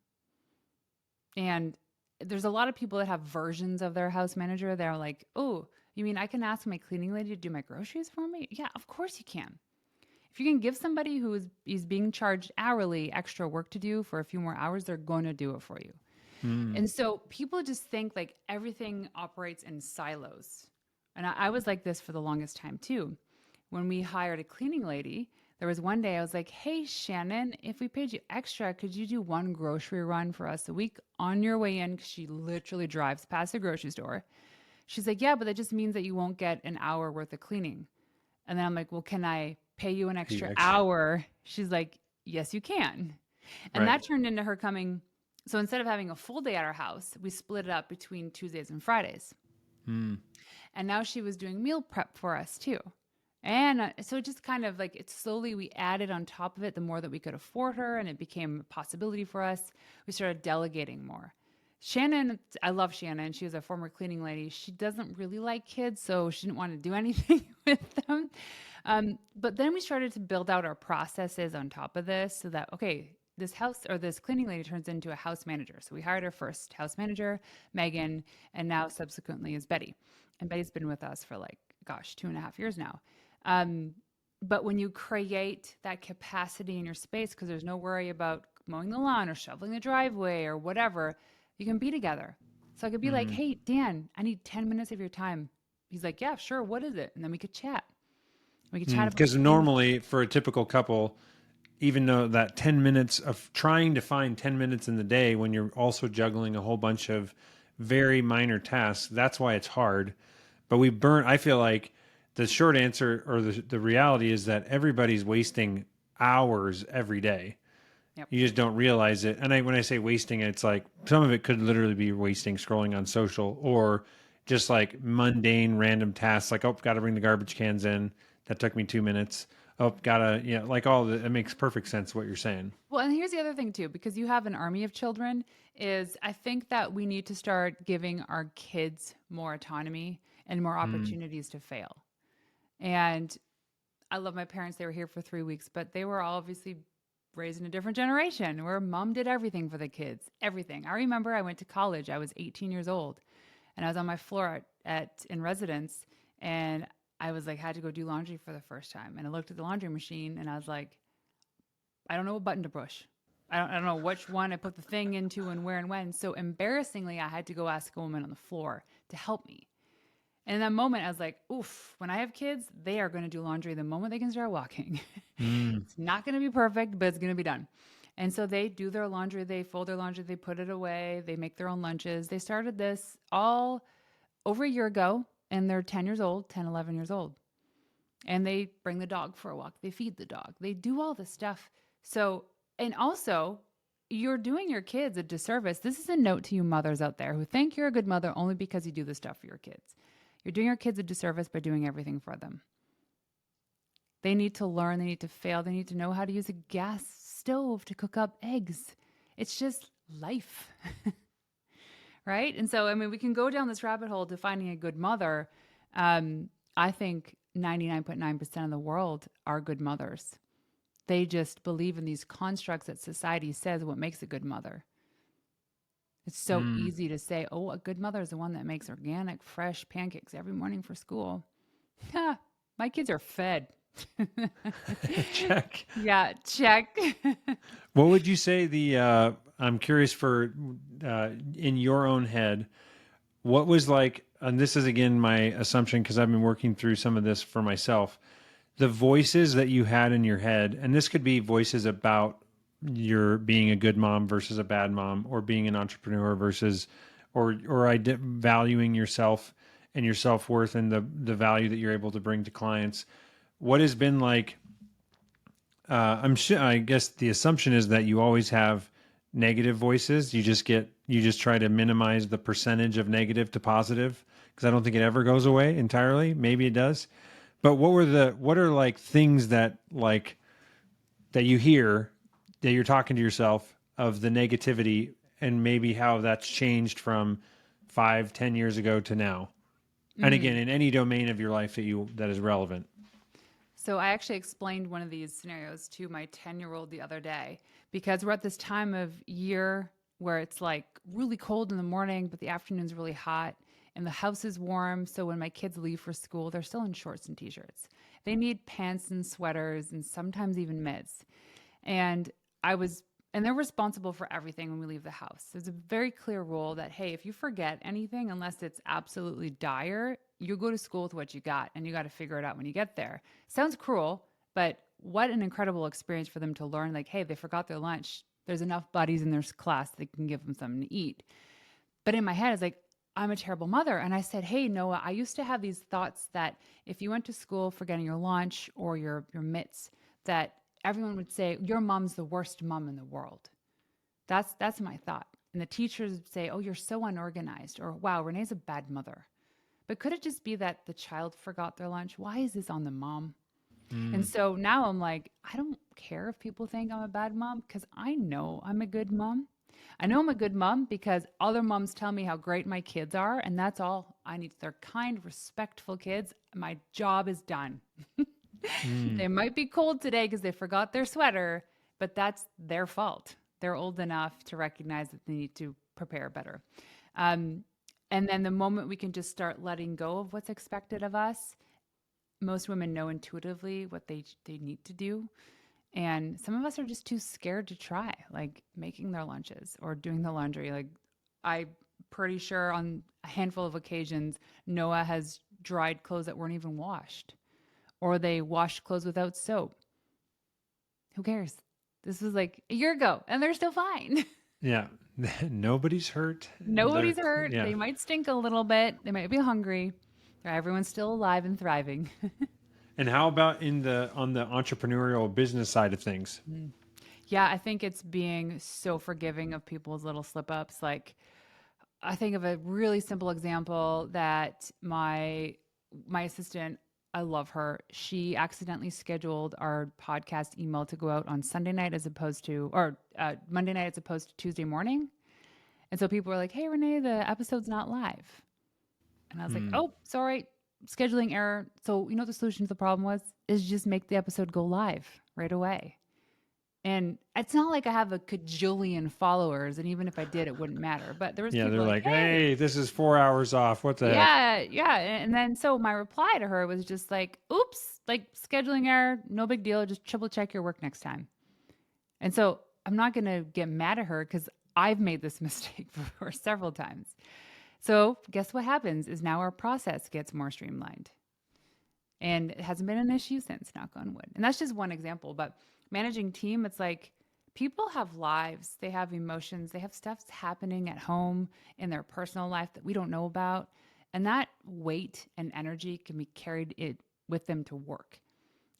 And there's a lot of people that have versions of their house manager. They're like, oh, you mean I can ask my cleaning lady to do my groceries for me? Yeah, of course you can. If you can give somebody who is being charged hourly extra work to do for a few more hours, they're going to do it for you. Hmm. And so people just think like everything operates in silos. And I was like this for the longest time too. When we hired a cleaning lady, there was one day I was like, hey, Shannon, if we paid you extra, could you do one grocery run for us a week on your way in? Because she literally drives past the grocery store. She's like, yeah, but that just means that you won't get an hour worth of cleaning. And then I'm like, well, can I pay you an The extra extra, hour? She's like, yes, you can. And right? that turned into her coming. So instead of having a full day at our house, we split it up between Tuesdays and Fridays. Hmm. And now she was doing meal prep for us too. And so it just kind of like it slowly we added on top of it the more that we could afford her and it became a possibility for us. We started delegating more. Shannon, I love Shannon. She was a former cleaning lady. She doesn't really like kids, so she didn't want to do anything with them. But then we started to build out our processes on top of this so that, okay, this house or this cleaning lady turns into a house manager. So we hired our first house manager, Megan, and now subsequently is Betty. And Betty's been with us for like, gosh, 2.5 years now. Um, but when you create that capacity in your space, because there's no worry about mowing the lawn or shoveling the driveway or whatever, you can be together. So I could be like, Hmm. hey, Dan, I need 10 minutes of your time. He's like, yeah, sure. What is it? And then we could chat. We could chat about Because things. normally for a typical couple, even though that 10 minutes of trying to find 10 minutes in the day when you're also juggling a whole bunch of very minor tasks, that's why it's hard. But I feel like the short answer or the reality is that everybody's wasting hours every day. Yep. You just don't realize it. And when I say wasting, it's like some of it could literally be wasting scrolling on social or just like mundane random tasks like, oh, got to bring the garbage cans in. That took me 2 minutes. oh, gotta, yeah, like all the, it makes perfect sense what you're saying. Well, and here's the other thing too, because you have an army of children, is I think that we need to start giving our kids more autonomy and more Mm, opportunities to fail. And I love my parents. They were here for 3 weeks, but they were obviously raised in a different generation where mom did everything for the kids, everything. I remember I went to college. I was 18 years old and I was on my floor at in residence, and I was like, had to go do laundry for the first time. And I looked at the laundry machine and I was like, I don't know what button to push. I don't know which one I put the thing into and where and when. So embarrassingly, I had to go ask a woman on the floor to help me. And in that moment, I was like, oof, when I have kids, they are going to do laundry the moment they can start walking. mm, It's not going to be perfect, but it's going to be done. And so they do their laundry, they fold their laundry, they put it away, they make their own lunches. They started this all over a year ago, and they're 10 years old, 10, 11 years old. And they bring the dog for a walk, they feed the dog, they do all this stuff. So, and also, you're doing your kids a disservice. This is a note to you mothers out there who think you're a good mother only because you do this stuff for your kids. You're doing your kids a disservice by doing everything for them. They need to learn, they need to fail, they need to know how to use a gas stove to cook up eggs. It's just life, right? And so, I mean, we can go down this rabbit hole to finding a good mother. I think 99.9% of the world are good mothers. They just believe in these constructs that society says what makes a good mother. It's so mm. easy to say, oh, a good mother is the one that makes organic, fresh pancakes every morning for school. Ha, my kids are fed. Check. Yeah, check. What would you say I'm curious for, in your own head, what was like, and this is again my assumption because I've been working through some of this for myself, the voices that you had in your head, and this could be voices about your being a good mom versus a bad mom, or being an entrepreneur versus, valuing yourself and your self worth and the value that you're able to bring to clients. What has been like? I'm sure. I guess the assumption is that you always have negative voices. You just try to minimize the percentage of negative to positive because I don't think it ever goes away entirely. Maybe it does. But what are like things that like that you hear that you're talking to yourself of the negativity, and maybe how that's changed from 5, 10 years ago to now? And again, Mm. in any domain of your life that is relevant. So I actually explained one of these scenarios to my 10-year-old the other day because we're at this time of year where it's like really cold in the morning, but the afternoon's really hot and the house is warm. So when my kids leave for school, they're still in shorts and t-shirts. They need pants and sweaters and sometimes even mitts. And I was, and they're responsible for everything when we leave the house. There's a very clear rule that, hey, if you forget anything, unless it's absolutely dire, you go to school with what you got and you got to figure it out when you get there. Sounds cruel, but what an incredible experience for them to learn like, hey, they forgot their lunch. There's enough buddies in their class that can give them something to eat. But in my head, it's like, I'm a terrible mother. And I said, hey, Noah, I used to have these thoughts that if you went to school forgetting your lunch or your mitts, that everyone would say, your mom's the worst mom in the world. That's my thought. And the teachers would say, oh, you're so unorganized, or wow, Renee's a bad mother. But could it just be that the child forgot their lunch? Why is this on the mom? And Mm, so now I'm like, I don't care if people think I'm a bad mom because I know I'm a good mom. I know I'm a good mom because other moms tell me how great my kids are, and that's all I need. They're kind, respectful kids. My job is done. mm, They might be cold today because they forgot their sweater, but that's their fault. They're old enough to recognize that they need to prepare better. Um, and then the moment we can just start letting go of what's expected of us, most women know intuitively what they need to do. And some of us are just too scared to try, like making their lunches or doing the laundry. Like I'm pretty sure on a handful of occasions, Noah has dried clothes that weren't even washed, or they washed clothes without soap. Who cares? This was like a year ago and they're still fine. yeah. Nobody's hurt. Nobody's hurt. Yeah. They might stink a little bit. They might be hungry. Everyone's still alive and thriving. And how about on the entrepreneurial business side of things? Mm. Yeah, I think it's being so forgiving of people's little slip ups. Like I think of a really simple example that my assistant I love her. She accidentally scheduled our podcast email to go out on Sunday night as opposed to, or Monday night as opposed to Tuesday morning. And so people were like, hey, Renee, the episode's not live. And I was like, Hmm. oh, sorry, scheduling error. So, you know, what the solution to the problem was is just make the episode go live right away. And it's not like I have a cajillion followers. And even if I did, it wouldn't matter. But there was Yeah, people they're like, like, hey, hey, this is 4 hours off. What the heck? yeah, yeah. And then so my reply to her was just like, oops, like scheduling error, no big deal. Just triple check your work next time. And so I'm not going to get mad at her because I've made this mistake before several times. So guess what happens is now our process gets more streamlined. And it hasn't been an issue since, knock on wood. And that's just one example. But managing team, it's like people have lives, they have emotions, they have stuff that's happening at home in their personal life that we don't know about. And that weight and energy can be carried it with them to work.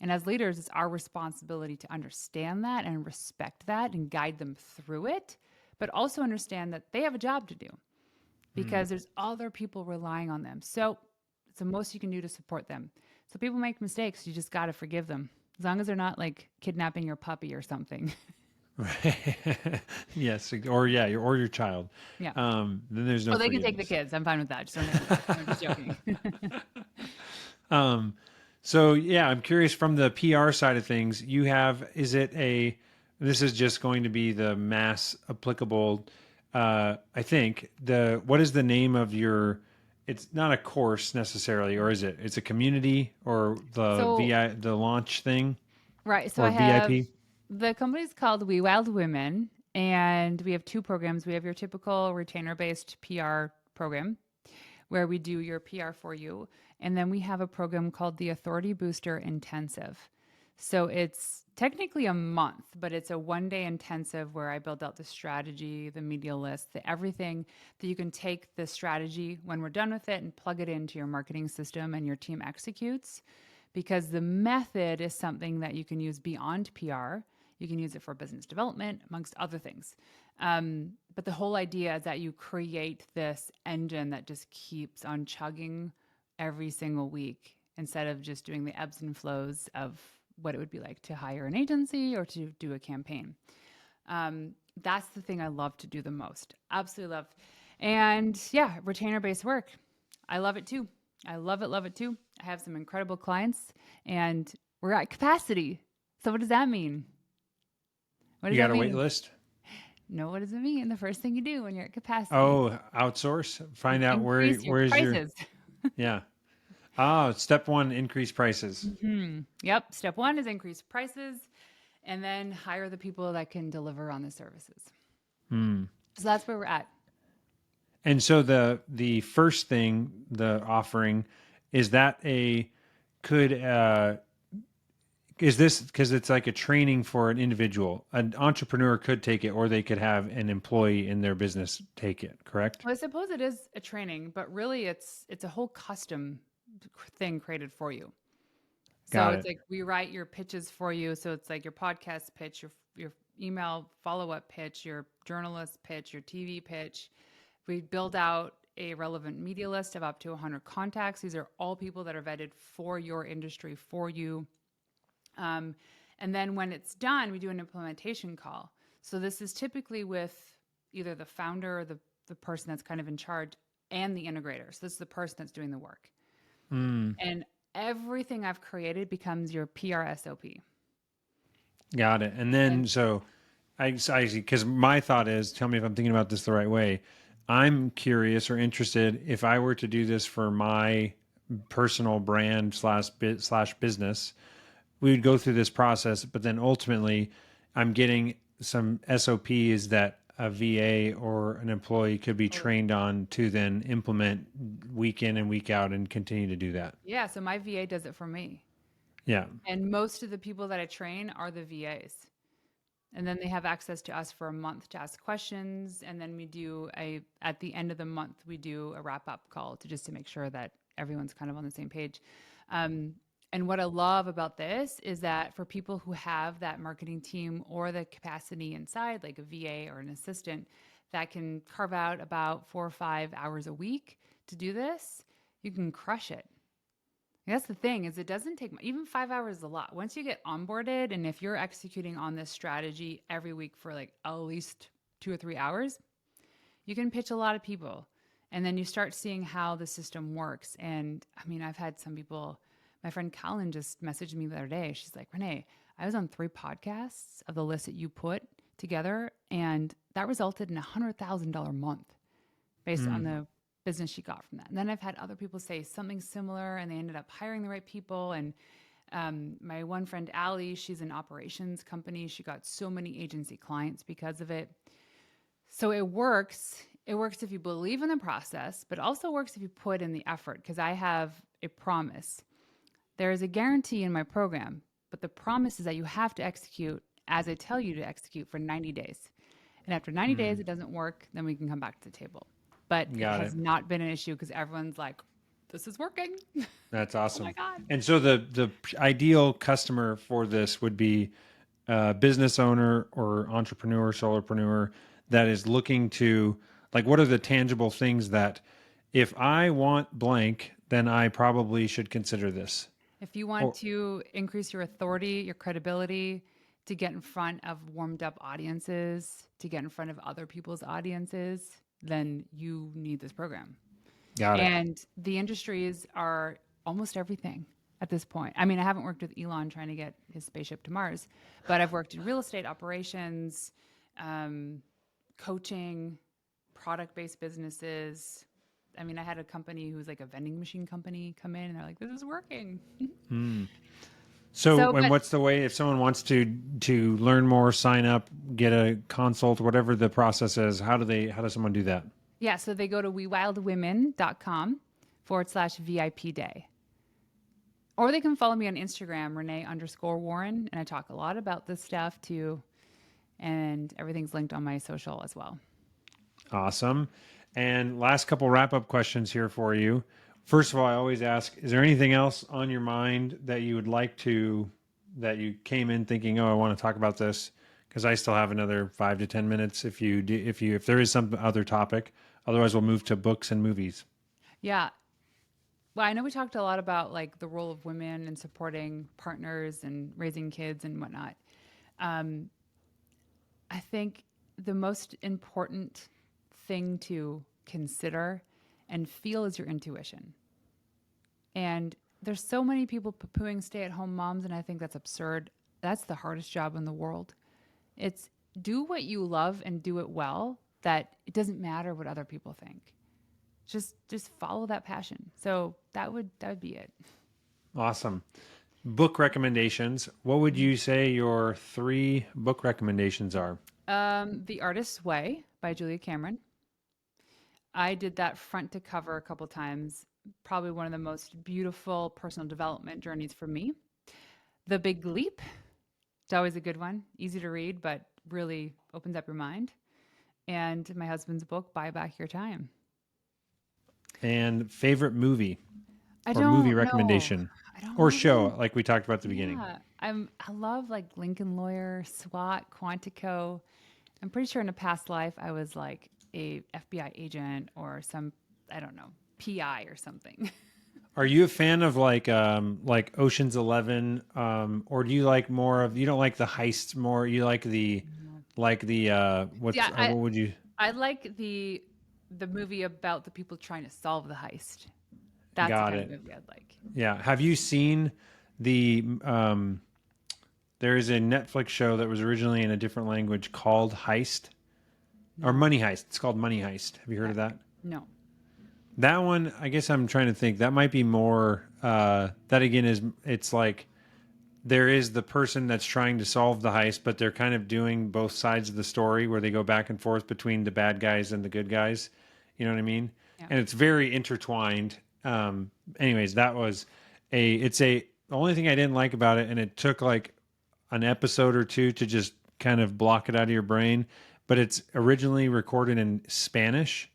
And as leaders, it's our responsibility to understand that and respect that and guide them through it, but also understand that they have a job to do Hmm. because there's other people relying on them. So it's the most you can do to support them. So people make mistakes, you just got to forgive them. As long as they're not like kidnapping your puppy or something. Right. Yes. Or yeah, or your child. Yeah. Then there's no Oh, they can take the forgiveness. kids. I'm fine with that. Just don't hit me. I'm just joking. Um, so yeah, I'm curious from the PR side of things, is it this is just going to be the mass applicable, I think what is the name of it's not a course necessarily, or is it? It's a community or So, the launch thing right. So or I have VIP? the company's called We Wild Women, and we have two programs. We have your typical retainer based PR program where we do your PR for you. And then we have a program called the Authority Booster Intensive. So it's technically a month, but it's a 1 day intensive where I build out the strategy, the media list, the everything that you can take the strategy when we're done with it and plug it into your marketing system and your team executes. Because the method is something that you can use beyond PR. You can use it for business development, amongst other things. But the whole idea is that you create this engine that just keeps on chugging every single week instead of just doing the ebbs and flows of what it would be like to hire an agency or to do a campaign. That's the thing I love to do the most. Absolutely love. And yeah, retainer based work. I love it too. I love it too. I have some incredible clients and we're at capacity. So, what does that mean? What You does got that a wait mean? list? No, what does it mean? The first thing you do when you're at capacity, Oh, outsource. you Find out increase your where's your prices. yeah. Oh, step one, increase prices. Yep. Step one is increase prices and then hire the people that can deliver on the services. Hmm. So that's where we're at. And so the first thing, the offering, is that a could is this because it's like a training for an individual? An entrepreneur could take it, or they could have an employee in their business take it. Correct? Well, I suppose it is a training, but really it's a whole custom thing created for you. So Got it's it. like we write your pitches for you. So it's like your podcast pitch, your email follow up pitch, your journalist pitch, your TV pitch. We build out a relevant media list of up to 100 contacts. These are all people that are vetted for your industry for you. Um, and then when it's done, we do an implementation call. So this is typically with either the founder or the person that's kind of in charge and the integrator. So this is the person that's doing the work. Mm, And everything I've created becomes your PRSOP. got it. And And then so I see because my thought is, tell me if I'm thinking about this the right way. I'm curious or interested if I were to do this for my personal brand slash business. We would go through this process, but then ultimately, I'm getting some SOPs that a VA or an employee could be totally. trained on to then implement week in and week out and continue to do that. Yeah, so my VA does it for me. Yeah. And most of the people that I train are the VAs. And then they have access to us for a month to ask questions. And then at the end of the month, we do a wrap up call to make sure that everyone's kind of on the same page. Um, and what I love about this is that for people who have that marketing team or the capacity inside, like a VA or an assistant, that can carve out about 4 or 5 hours a week to do this, you can crush it. That's the thing is it doesn't take even 5 hours is a lot. Once you get onboarded and if you're executing on this strategy every week for like at least 2 or 3 hours, you can pitch a lot of people. And then you start seeing how the system works. And I mean, I've had some people, my friend Colin just messaged me the other day. She's like, Renee, I was on 3 podcasts of the list that you put together, and that resulted in $100,000 a month based on Mm, the business she got from that. And then I've had other people say something similar, and they ended up hiring the right people. And my one friend, Allie, she's an operations company. She got so many agency clients because of it. So it works. It works if you believe in the process, but also works if you put in the effort. Because I have a promise. There is a guarantee in my program, but the promise is that you have to execute as I tell you to execute for 90 days. And after 90 days, mm, it doesn't work, then we can come back to the table. But it got has it. not been an issue because everyone's like, this is working. That's Oh my awesome. God. And so the ideal customer for this would be a business owner or entrepreneur, solopreneur that is looking to, like, what are the tangible things that if I want blank, then I probably should consider this. If you want Or to increase your authority, your credibility, to get in front of warmed up audiences, to get in front of other people's audiences, then you need this program. got it. And the industries are almost everything at this point. I mean, I haven't worked with Elon trying to get his spaceship to Mars, but I've worked in real estate operations, um, coaching, product based businesses. I mean, I had a company who was like a vending machine company come in and they're like, this is working. Mm. So, So, and but what's the way if someone wants to learn more, sign up, get a consult, whatever the process is? How does someone do that? yeah, so they go to wewildwomen.com/VIP day. Or they can follow me on Instagram, Renee_Warren. And I talk a lot about this stuff too. And everything's linked on my social as well. Awesome. And last couple wrap up questions here for you. First of all, I always ask, is there anything else on your mind that you would like to, that you came in thinking, oh, I want to talk about this? Because I still have another 5 to 10 minutes if you do, if there is some other topic. Otherwise, we'll move to books and movies. Yeah. Well, I know we talked a lot about like the role of women and supporting partners and raising kids and whatnot. Um, I think the most important thing to consider and feel is your intuition. And there's so many people poo-pooing stay-at-home moms, and I think that's absurd. That's the hardest job in the world. It's do what you love and do it well, that it doesn't matter what other people think. Just follow that passion. So that would be it. Awesome. Book recommendations. What would you say your 3 book recommendations are? The Artist's Way by Julia Cameron. I did that front to cover a couple times. Probably one of the most beautiful personal development journeys for me. The Big Leap. It's always a good one. Easy to read, but really opens up your mind. And my husband's book, Buy Back Your Time. And favorite movie I or movie don't know. recommendation I don't or know. show, like we talked about at the beginning? Yeah, I love like Lincoln Lawyer, SWAT, Quantico. I'm pretty sure in a past life I was like a FBI agent or some I don't know PI or something. Are you a fan of like Ocean's 11, or do you like more of, you don't like the heists more, you like the Yeah, what would you, I like the movie about the people trying to solve the heist. That's the got kind of it. movie I'd like. Yeah. Have you seen the there is a Netflix show that was originally in a different language called Heist or No. Money Heist. It's called Money Heist. Have you heard Okay. of that? No. That one, I guess I'm trying to think. That might be more. That again is it's like there is the person that's trying to solve the heist, but they're kind of doing both sides of the story where they go back and forth between the bad guys and the good guys. You know what I mean? Yeah. And it's very intertwined. Anyways, that was it's the only thing I didn't like about it, and it took like an episode or two to just kind of block it out of your brain. But it's originally recorded in Spanish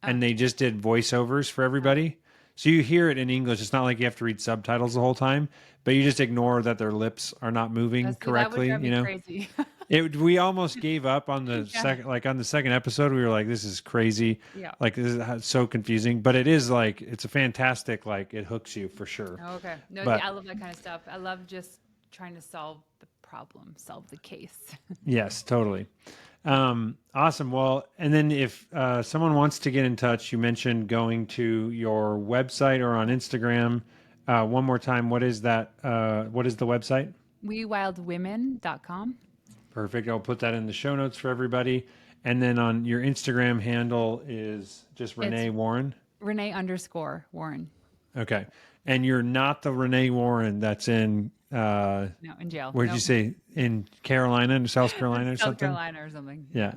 Oh, and they just did voiceovers for everybody. So you hear it in English. It's not like you have to read subtitles the whole time, but you just ignore that their lips are not moving see, that would correctly, drive you me know? crazy. We almost gave up on the Yeah. second, like on the second episode, we were like, this is crazy. Yeah. Like this is so confusing, but it is like, it's a fantastic, like it hooks you for sure. Oh, okay. No, But I love that kind of stuff. I love just trying to solve the problem, solve the case. yes, totally. Awesome. Well, and then if someone wants to get in touch, you mentioned going to your website or on Instagram. One more time, what is that? What is the website? WeWildWomen.com. Perfect. I'll put that in the show notes for everybody. And then on your Instagram handle is just Renee It's Warren. Renee_Warren. Okay. And you're not the Renee Warren that's in, No, in jail. where'd Nope. you say? In Carolina, in South Carolina or South something? Carolina or something. Yeah.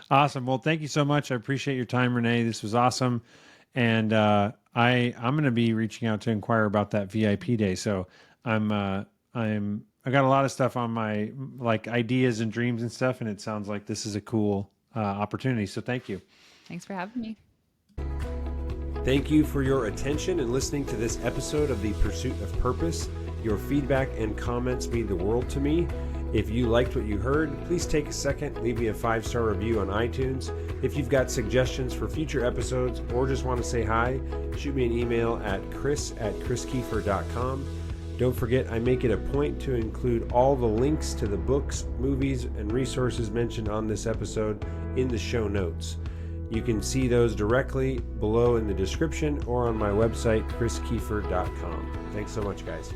Awesome. Well, thank you so much. I appreciate your time, Renee. This was awesome. And I'm going to be reaching out to inquire about that VIP day. So I got a lot of stuff on my like ideas and dreams and stuff, and it sounds like this is a cool opportunity. So thank you. Thanks for having me. Thank you for your attention and listening to this episode of The Pursuit of Purpose. Your feedback and comments mean the world to me. If you liked what you heard, please take a second, leave me a 5-star review on iTunes. If you've got suggestions for future episodes or just want to say hi, shoot me an email at chris@chriskiefer.com. Don't forget, I make it a point to include all the links to the books, movies, and resources mentioned on this episode in the show notes. You can see those directly below in the description or on my website, chriskiefer.com. Thanks so much, guys.